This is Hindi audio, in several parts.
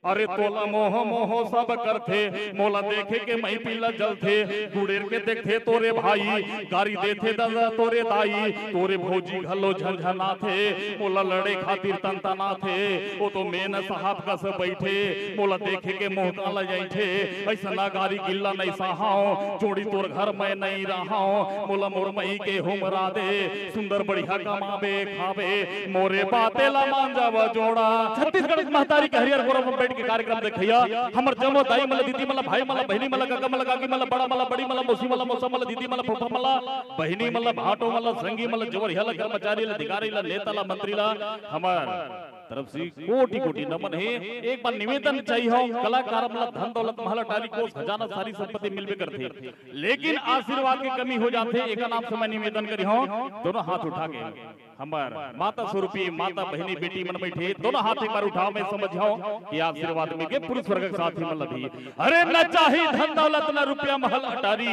अरे तोला मोह मोह सब करथे मोला देखे के मैं पीला जलथे गुड़ेर के देखथे तोरे भाई गारी देथे दादा तोरे दाई तोरे भौजी घलो झंझना थे मोला लड़े खातिर तंतना थे वो तो मेन साहब कस बैठे मोला देखे के मोह काला जाइठे ऐसा गारी गिल्ला नहीं सहाओ जोड़ी तोर घर में नहीं रहाओ मोला मोर मई के हुमरा दे सुंदर बढ़िया कमावे खावे मोरे बाते ला मान जावा जोड़ा। छत्तीसगढ़ महतारी के हरियर गोरव में बैठ के कार्यक्रम देखिया हमर जमो दाई मला दीदी मला भाई मला बहनी मला काका मला काकी मला बड़ा मला बड़ी मला मौसी मला मौसा मला दीदी मला फूफा मला बहनी मला भाटो मला संगी मला जवर हला कर्मचारी ला अधिकारी ला नेता ला मंत्री ला हमार तरफ से कोटि कोटि नमन है। एक बार निवेदन चाहिए हो कलाकार मला धन दौलत महल अटारी को खजाना सारी संपत्ति मिलबे करथे लेकिन आशीर्वाद की कमी हो जाते एक नाम से मैं निवेदन करी हो दोनों हाथ उठा के हमार माता स्वरूपी माता बहनी बेटी मन बैठे दोनों हाथ एक बार उठाओ मैं समझाओ कि आशीर्वाद में के पुरुष वर्ग के साथ ही मतलब ही अरे न चाही धन दौलत न रुपया महल अटारी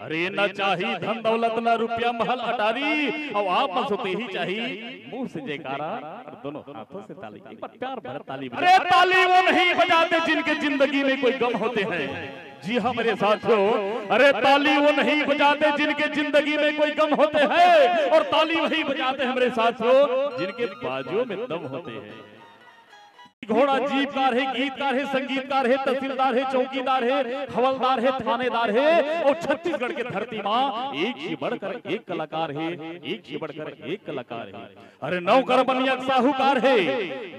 अरे न चाही धन दौलत न रुपया महल अटारी और आप सोते ही चाहिए मुंह से जयकारा और दोनों हाथों से ताली एक बार प्यार भर ताली अरे ताली वो नहीं बजाते जिनके जिंदगी में कोई गम होते हैं। जी हाँ मेरे साथियों अरे ताली वो नहीं बजाते जिनके जिंदगी में कोई गम होते हैं और ताली वही बजाते हैं मेरे साथियों जिनके बाजों में दम होते हैं। घोड़ा जीपकार है गीतकार है संगीतकार है तहसीलदार है चौकीदार है हवलदार है थानेदार है और छत्तीसगढ़ के धरती माँ एक से बढ़कर एक कलाकार है एक से बढ़कर एक कलाकार है। अरे नौकर बनिया साहूकार है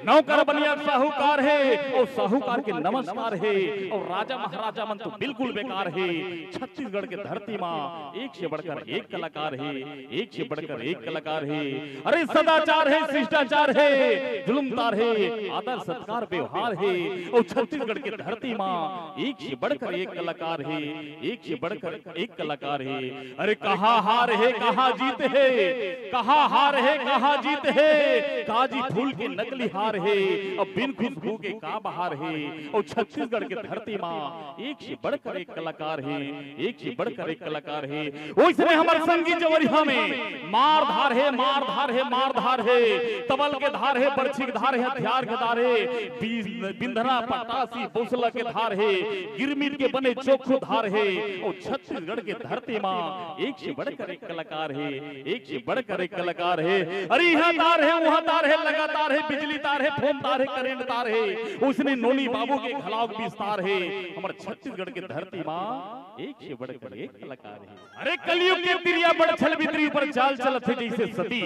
नौकर बनिया साहूकार है और साहूकार के नमस्कार है और राजा महाराजा मन तो बिल्कुल बेकार है। छत्तीसगढ़ के धरती माँ एक से बढ़कर एक कलाकार है एक से बढ़कर एक कलाकार है। अरे सदाचार है शिष्टाचार है जुलुमदार है आदर सत्कार व्यवहार है और छत्तीसगढ़ की धरती माँ एक से बढ़कर एक कलाकार है एक से बढ़कर एक कलाकार है। अरे कहाँ हार है कहाँ जीत है कहाँ हार है कहाँ जीत है काजी फूल के नकली हार है और बिन खुशबू के का बहार है और छत्तीसगढ़ की धरती माँ एक से बढ़कर एक कलाकार है एक से बढ़कर एक कलाकार है। उसने हमारे संगीत जवरिया में मार धार है मार धार है मार धार है तबल के धार है बरछी के धार है हथियार के धार है बिंधना पटासी बोसला के धार है गिरमिट के बने चोखो धार है और छत्तीसगढ़ के धरती माँ एक से बढ़कर एक कलाकार है एक से बढ़कर एक कलाकार है। अरे यहाँ तार है वहाँ तार है लगातार है बिजली तार है फोन तार है करेंट तार है उसने नोनी बाबू के खिलाफ विस्तार है हमारे छत्तीसगढ़ की धरती माँ एक से बढ़कर एक कलाकार है। अरे कलयुग के तिरिया बड़ छल बितरी पर चाल चलत है जैसे सती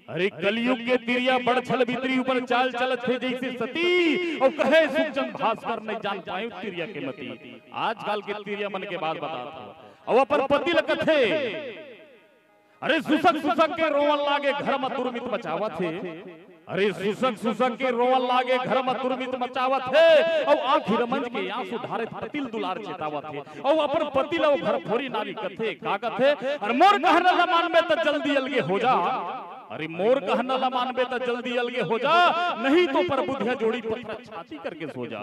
अरे कलयुग के तिरिया बड़ छल बितरी ऊपर चाल चलत थे जैसे सती और कहे सुखचंद भास्कर नहीं जान पाए तिरिया के मती। आजकल के तिरिया मन के बात बताता और अपन पति लगत थे अरे सुसक सुसक के रोवन लागे घर में दुर्मित मचावत थे अरे सुसक सुसक के रोवन लागे घर में दुर्मित मचावत है और आखिर मंज के आंसू धारे पतिल दुलार चेतावत है और अपन पति लो घर फोरी नारी कथे कागत है और मोर कहना न मान में तो जल्दी अलगे हो जा अरे मोर कहना ला मानबे तो जल्दी अलगे हो जा नहीं तो पर बुधिया जोड़ी पत्थर छाती करके सो जा।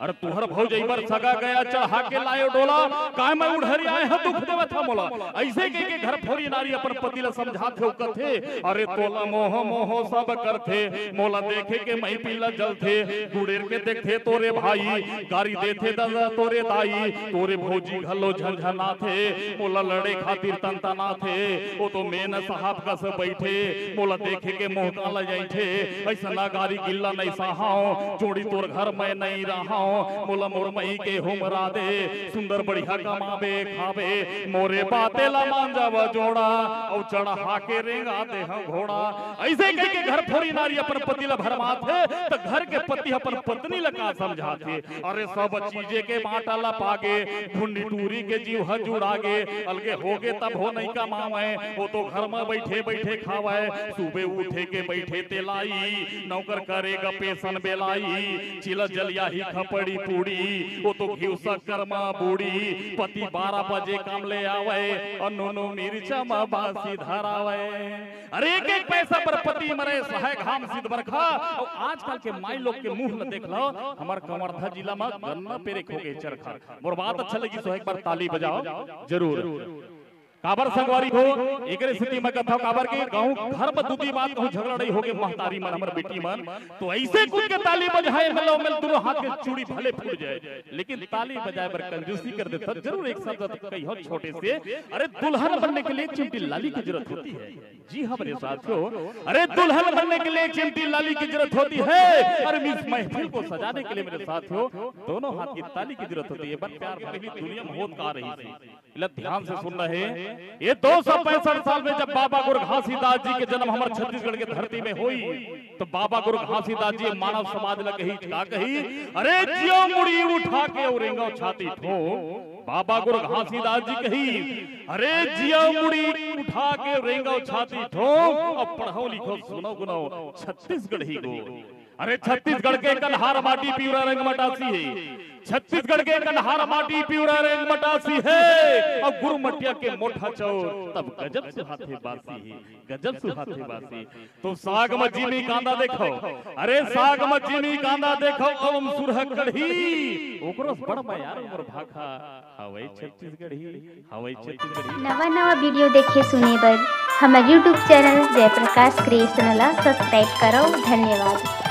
अरे तुहर भौज इबर सगा गया चढ़ा के लायो डोला काय मैं उड़हरी आए ह दुख देवा था मोला ऐसे के घर फोरी नारी अपन पति ला समझाथे कथे अरे तोला मोह मोह सब करथे मोला देखे के मैं पीला जलथे गुड़ेर के देखथे तोरे भाई गारी देथे दादा तोरे दाई तोरे भौजी घलो झंझना थे मोला लड़े खातिर तंतना थे वो तो मेन साहब कस बैठे मोला देखे के मोह काला जाइठे ऐसा गारी गिल्ला नहीं सहाओ जोड़ी तोर घर में नहीं रहाओ मोला मोर मई के हुमरा दे सुंदर बढ़िया कमावे खावे मोरे बाते ला मान जावा जोड़ा और चढ़ा के रेंगा दे हम घोड़ा। ऐसे कह के घर फोरी नारी अपन पति ला भरमाथे तो घर के पति अपन पत्नी ला का समझाथे अरे सब चीजे के बाटा ला पागे ढूंढी टूरी के जीव ह जुड़ागे अलगे होगे तब हो नहीं कमावे वो तो घर में बैठे बैठे खावे सुबह उठे के बैठे तेलाई नौकर करेगा पेशन बेलाई चिल जलिया ही खपड़ी पूड़ी वो तो घी कर्मा बूढ़ी पति 12 बजे काम ले आवे और नूनू मिर्चा में बासी धरावे। अरे एक एक पैसा पर पति मरे सहाय घाम सिद्ध बरखा और आजकल के माई लोग के मुंह में देख लो हमार कवर्धा जिला में गन्ना पेरे खो गए चरखा। मोर बात अच्छा लगी तो एक बार ताली बजाओ जरूर। काबर संगवारी हो एकरे स्थिति में कथा काबर के गांव घर में दूधी बात कहूं झगड़ा नहीं होगे महतारी मन हमर बेटी मन तो ऐसे कुछ के ताली बजाए मिलो मिल दोनों हाथ के चूड़ी भले फूट जाए लेकिन ताली बजाए पर कंजूसी कर देता जरूर एक शब्द कही हो छोटे से अरे दुल्हन बनने के लिए चिमटी लाली की जरूरत होती है। जी हाँ मेरे साथियों, अरे दुल्हन बनने के लिए चिमटी लाली की जरूरत होती है और इस महफिल को सजाने के लिए मेरे साथियों दोनों हाथ की ताली की जरूरत होती है। बस प्यार भरी दुनिया में होत का रही थी ध्यान से सुन रहे ये 265 साल में जब बाबा गुरु घासीदास जी के जन्म हमारे छत्तीसगढ़ के धरती में हुई तो बाबा गुरु घासीदास जी मानव समाज ने कही क्या कही, अरे जियो मुड़ी उठा के उरेंगा छाती ठो। बाबा गुरु घासीदास जी कही अरे जियो मुड़ी उठा के उरेंगा छाती ठो और पढ़ो लिखो सुनो गुनो छत्तीसगढ़ ही गो। अरे छत्तीसगढ़ के कन्हार माटी पिवरा रंग मटासी है, छत्तीसगढ़ के कन्हार माटी पिवरा रंग मटासी है और गुरु मटिया के मोठा चौर तब गजब सुहाते बासी है, गजब सुहाते बासी। तो साग में जीनी कांदा देखो, अरे साग में जीनी कांदा देखो कम सुरह कढ़ी ओकरो बड़ यार मोर भाखा हवै छत्तीसगढ़ी हवै छत्तीसगढ़ी। नवा नवा वीडियो देखे सुने बर हमारे YouTube चैनल जयप्रकाश क्रिएशन ला सब्सक्राइब करो। धन्यवाद।